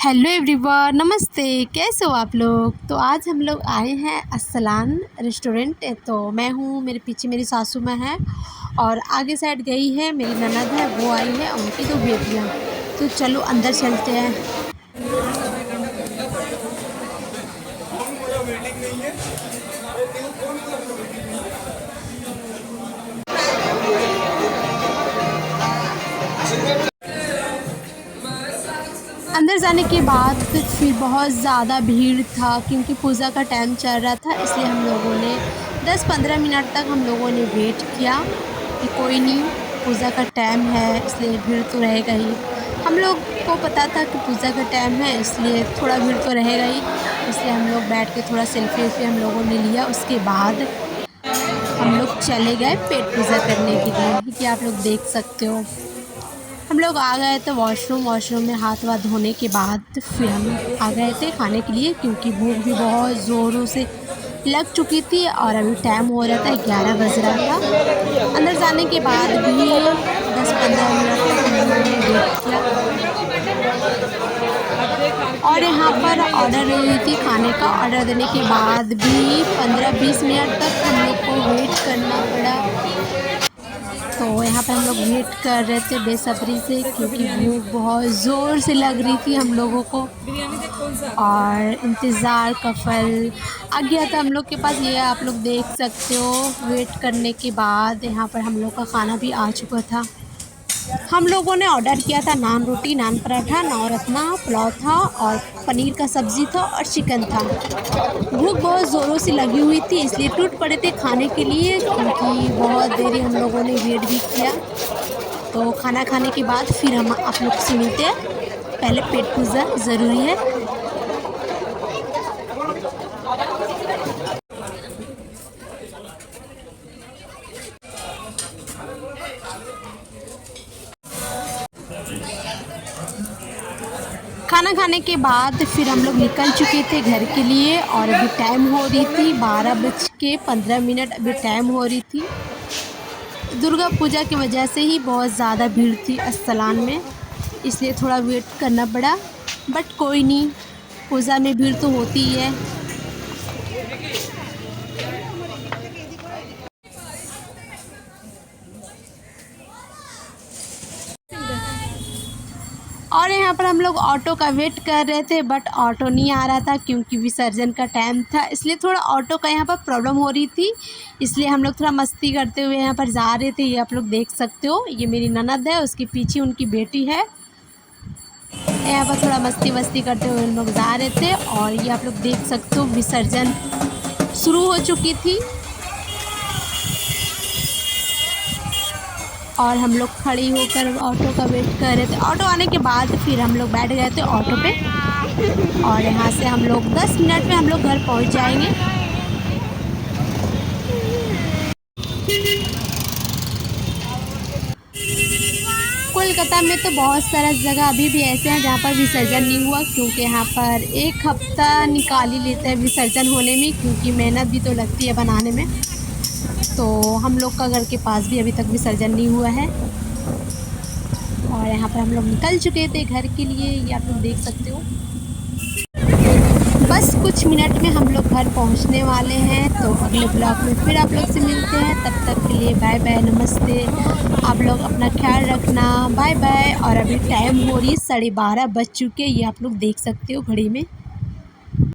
Hello everyone, नमस्ते। कैसे हो आप लोग। तो आज हम लोग आए हैं अस्सलान रेस्टोरेंट। तो मैं हूँ, मेरे पीछे मेरी सासू माँ है और आगे साइड गई है मेरी ननद है, वो आई है, उनकी दो बेटियाँ। तो चलो अंदर चलते हैं। अंदर जाने के बाद फिर बहुत ज़्यादा भीड़ था क्योंकि पूजा का टाइम चल रहा था, इसलिए हम लोगों ने 10-15 मिनट तक हम लोगों ने वेट किया कि कोई नहीं, पूजा का टाइम है इसलिए भीड़ तो रहेगा ही। हम लोग को पता था कि पूजा का टाइम है इसलिए थोड़ा भीड़ तो रहेगा ही, इसलिए हम लोग बैठ के थोड़ा सेल्फी वेल्फी हम लोगों ने लिया। उसके बाद हम लोग चले गए पेट पूजा करने के लिए, कि आप लोग देख सकते हो। हम लोग आ गए थे वॉशरूम में हाथ वाथ धोने के बाद फिर हम आ गए थे खाने के लिए, क्योंकि भूख भी बहुत ज़ोरों से लग चुकी थी और अभी टाइम हो रहा था 11 बज रहा था। अंदर जाने के बाद भी 10-15 मिनट तक हम लोगों ने वेट किया और यहाँ पर ऑर्डर ले रही थी खाने का। ऑर्डर देने के बाद भी 15-20 मिनट तक हम लोग को वेट करना पड़ा। तो यहाँ पर हम लोग वेट कर रहे थे बेसब्री से, क्योंकि भूख बहुत ज़ोर से लग रही थी हम लोगों को और इंतज़ार का फल आ गया था हम लोग के पास। ये आप लोग देख सकते हो, वेट करने के बाद यहाँ पर हम लोग का खाना भी आ चुका था। हम लोगों ने ऑर्डर किया था नान रोटी, नान पराठा, नवरत्ना, पुलाव था और पनीर का सब्ज़ी था और चिकन था। भूख बहुत ज़ोरों से लगी हुई थी इसलिए टूट पड़े थे खाने के लिए, क्योंकि बहुत देरी हम लोगों ने वेट भी किया। तो खाना खाने के बाद फिर हम आप लोग से मिलते हैं। पहले पेट पूजा ज़रूरी है। खाना खाने के बाद फिर हम लोग निकल चुके थे घर के लिए और अभी टाइम हो रही थी 12:15। अभी टाइम हो रही थी। दुर्गा पूजा की वजह से ही बहुत ज़्यादा भीड़ थी अस्सलान में, इसलिए थोड़ा वेट करना पड़ा, बट कोई नहीं, पूजा में भीड़ तो होती ही है। और यहाँ पर हम लोग ऑटो का वेट कर रहे थे, बट ऑटो नहीं आ रहा था क्योंकि विसर्जन का टाइम था, इसलिए थोड़ा ऑटो का यहाँ पर प्रॉब्लम हो रही थी। इसलिए हम लोग थोड़ा मस्ती करते हुए यहाँ पर जा रहे थे। ये आप लोग देख सकते हो, ये मेरी ननद है, उसके पीछे उनकी बेटी है। यहाँ पर थोड़ा मस्ती वस्ती करते हुए हम लोग जा रहे थे और ये आप लोग देख सकते हो विसर्जन शुरू हो चुकी थी और हम लोग खड़ी होकर ऑटो का वेट कर रहे थे। ऑटो आने के बाद फिर हम लोग बैठ गए थे ऑटो पे और यहाँ से हम लोग 10 मिनट में हम लोग घर पहुँच जाएंगे। कोलकाता में तो बहुत सारा जगह अभी भी ऐसे हैं जहाँ पर विसर्जन नहीं हुआ, क्योंकि यहाँ पर 1 हफ्ता निकाल ही लेते हैं विसर्जन होने में, क्योंकि मेहनत भी तो लगती है बनाने में। तो हम लोग का घर के पास भी अभी तक विसर्जन नहीं हुआ है और यहाँ पर हम लोग निकल चुके थे घर के लिए, ये आप लोग देख सकते हो। बस कुछ मिनट में हम लोग घर पहुँचने वाले हैं। तो अगले ब्लॉग में फिर आप लोग से मिलते हैं, तब तक के लिए बाय बाय, नमस्ते। आप लोग अपना ख्याल रखना, बाय बाय। और अभी टाइम हो रही 12:30 बज चुके, ये आप लोग देख सकते हो घड़ी में।